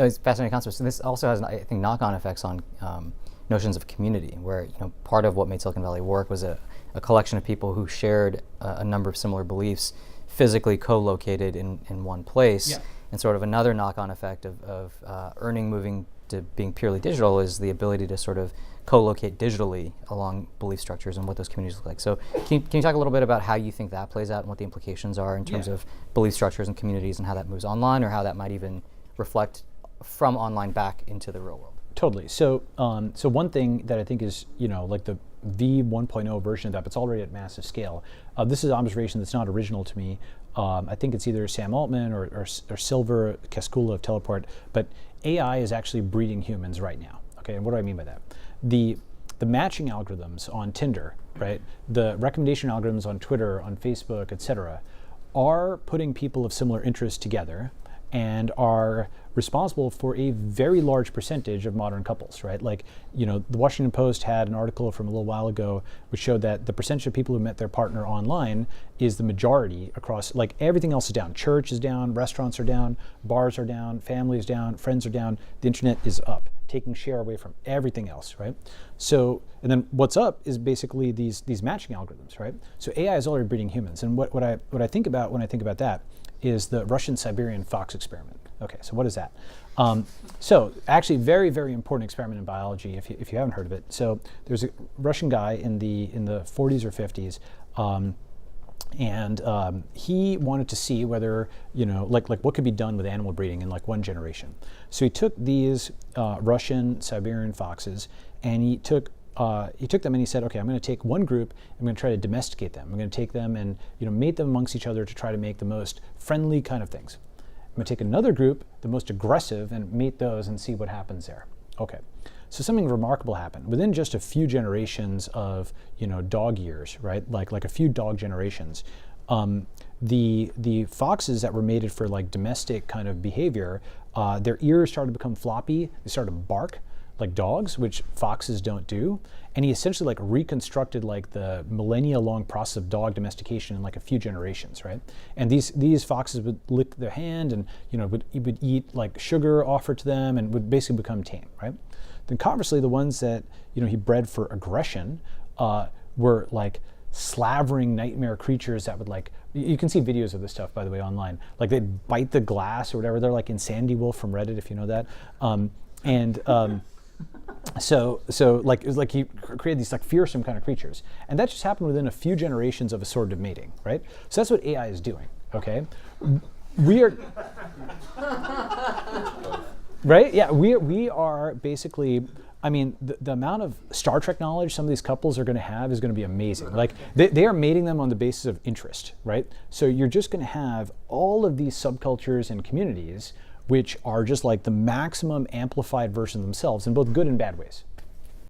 It's a fascinating concept. So this also has, I think, knock-on effects on notions of community, where part of what made Silicon Valley work was a collection of people who shared a number of similar beliefs, physically co-located in one place. Yeah. And sort of another knock-on effect of earning moving to being purely digital is the ability to sort of co-locate digitally along belief structures and what those communities look like. So can you talk a little bit about how you think that plays out and what the implications are in terms of belief structures and communities and how that moves online, or how that might even reflect from online back into the real world? Totally. So so one thing that I think is, like the V1.0 version of that, but it's already at massive scale. This is an observation that's not original to me. I think it's either Sam Altman or Silver Kaskula of Teleport, but AI is actually breeding humans right now. Okay, and what do I mean by that? The matching algorithms on Tinder, right? The recommendation algorithms on Twitter, on Facebook, etc., are putting people of similar interests together and are responsible for a very large percentage of modern couples, right? Like, the Washington Post had an article from a little while ago which showed that the percentage of people who met their partner online is the majority across, like, everything else is down. Church is down, restaurants are down, bars are down, family is down, friends are down, the internet is up, taking share away from everything else, right? So, and then what's up is basically these matching algorithms, right? So AI is already breeding humans, and what I think about when I think about that is the Russian Siberian fox experiment. Okay, so what is that? So actually, very, very important experiment in biology. If you haven't heard of it, so there's a Russian guy in the 40s or 50s, and he wanted to see whether like what could be done with animal breeding in like one generation. So he took these Russian Siberian foxes, and he took them and he said, okay, I'm going to take one group, I'm going to try to domesticate them. I'm going to take them and mate them amongst each other to try to make the most friendly kind of things. I'm going to take another group, the most aggressive, and mate those and see what happens there. Okay, so something remarkable happened. Within just a few generations of dog years, right? Like a few dog generations, the foxes that were mated for like domestic kind of behavior, their ears started to become floppy. They started to bark like dogs, which foxes don't do. And he essentially like reconstructed like the millennia-long process of dog domestication in like a few generations, right? And these foxes would lick their hand and would eat like sugar offered to them and would basically become tame, right? Then conversely, the ones that he bred for aggression were like slavering nightmare creatures that would like, you can see videos of this stuff, by the way, online. Like they'd bite the glass or whatever. They're like Insanity Wolf from Reddit, if you know that. So like it was like he created these like fearsome kind of creatures, and that just happened within a few generations of assortative mating, right? So that's what AI is doing. Okay, we are right. Yeah, we are basically. I mean, the amount of Star Trek knowledge some of these couples are going to have is going to be amazing. Like they are mating them on the basis of interest, right? So you're just going to have all of these subcultures and communities which are just like the maximum amplified version of themselves in both good and bad ways.